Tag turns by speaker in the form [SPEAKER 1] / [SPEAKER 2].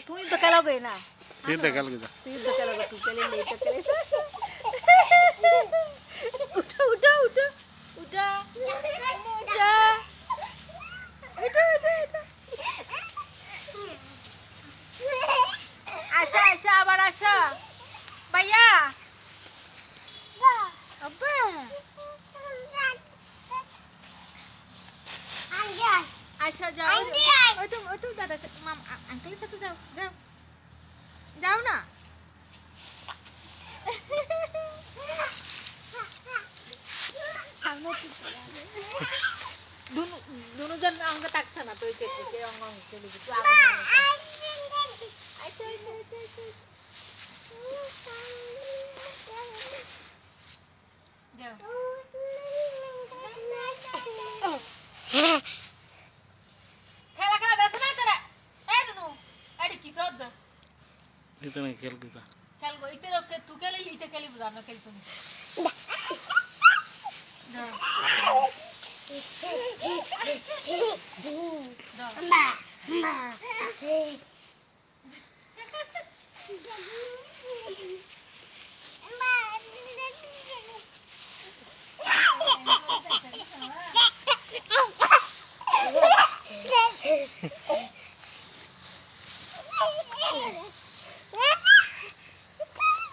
[SPEAKER 1] তুই তো খেলাবে না
[SPEAKER 2] তুই তো খেলবি যা
[SPEAKER 1] তুই তো খেলাবে তুই খেলে নেই তো খেলে উঠো উঠো উঠো উঠা উঠা উঠো উঠো উঠো আশা আশা আবার আশা ভাইয়া আব্বা আশা যাও ওই তো দাদা মাম আঙ্কেলের সাথে যাও যাও যাও না সামনে দুজন আমাকে তাকছে না তো কে অঙ্গ চলে গেছে খেলা খেলা বেশ না তোরা এডনু এডি কি সদ
[SPEAKER 2] এটা না খেলবি যা
[SPEAKER 1] খেলবো ইতে রকে তুই খেলে ইতে খেলি বুঝা না খেলি তুমি দাও দাও